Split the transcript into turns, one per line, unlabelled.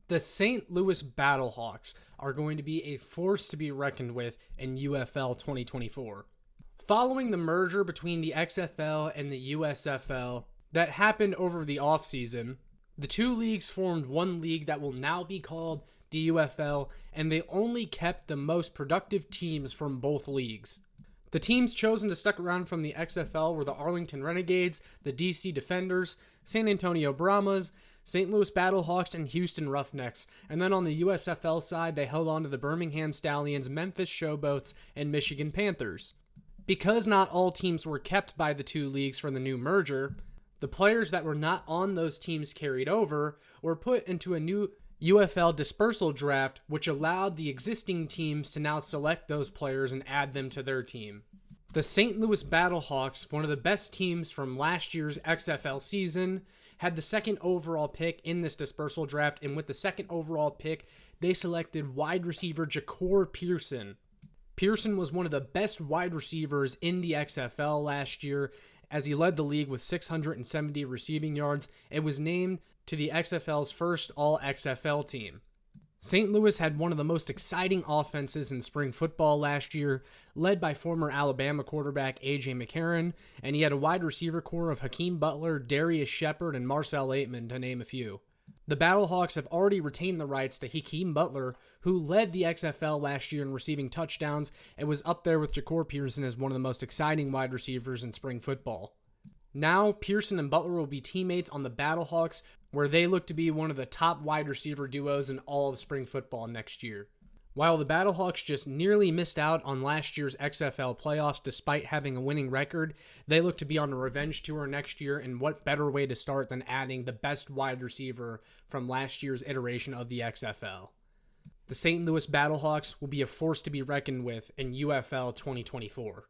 The St. Louis Battlehawks are going to be a force to be reckoned with in UFL 2024. Following the merger between the XFL and the USFL that happened over the offseason, the two leagues formed one league that will now be called the UFL, and they only kept the most productive teams from both leagues. The teams chosen to stick around from the XFL were the Arlington Renegades, the DC Defenders, San Antonio Brahmas, St. Louis Battlehawks, and Houston Roughnecks. And then on the USFL side, they held on to the Birmingham Stallions, Memphis Showboats, and Michigan Panthers. Because not all teams were kept by the two leagues for the new merger, the players that were not on those teams carried over were put into a new UFL dispersal draft, which allowed the existing teams to now select those players and add them to their team. The St. Louis Battlehawks, one of the best teams from last year's XFL season, had the second overall pick in this dispersal draft, and with the second overall pick, they selected wide receiver Jachour Pearson. Pearson was one of the best wide receivers in the XFL last year, as he led the league with 670 receiving yards and was named to the XFL's first All-XFL team. St. Louis had one of the most exciting offenses in spring football last year, led by former Alabama quarterback A.J. McCarron, and he had a wide receiver core of Hakeem Butler, Darius Shepard, and Marcel Aitman, to name a few. The Battlehawks have already retained the rights to Hakeem Butler, who led the XFL last year in receiving touchdowns and was up there with Jachour Pearson as one of the most exciting wide receivers in spring football. Now, Pearson and Butler will be teammates on the Battlehawks, where they look to be one of the top wide receiver duos in all of spring football next year. While the Battlehawks just nearly missed out on last year's XFL playoffs despite having a winning record, they look to be on a revenge tour next year, and what better way to start than adding the best wide receiver from last year's iteration of the XFL. The St. Louis Battlehawks will be a force to be reckoned with in UFL 2024.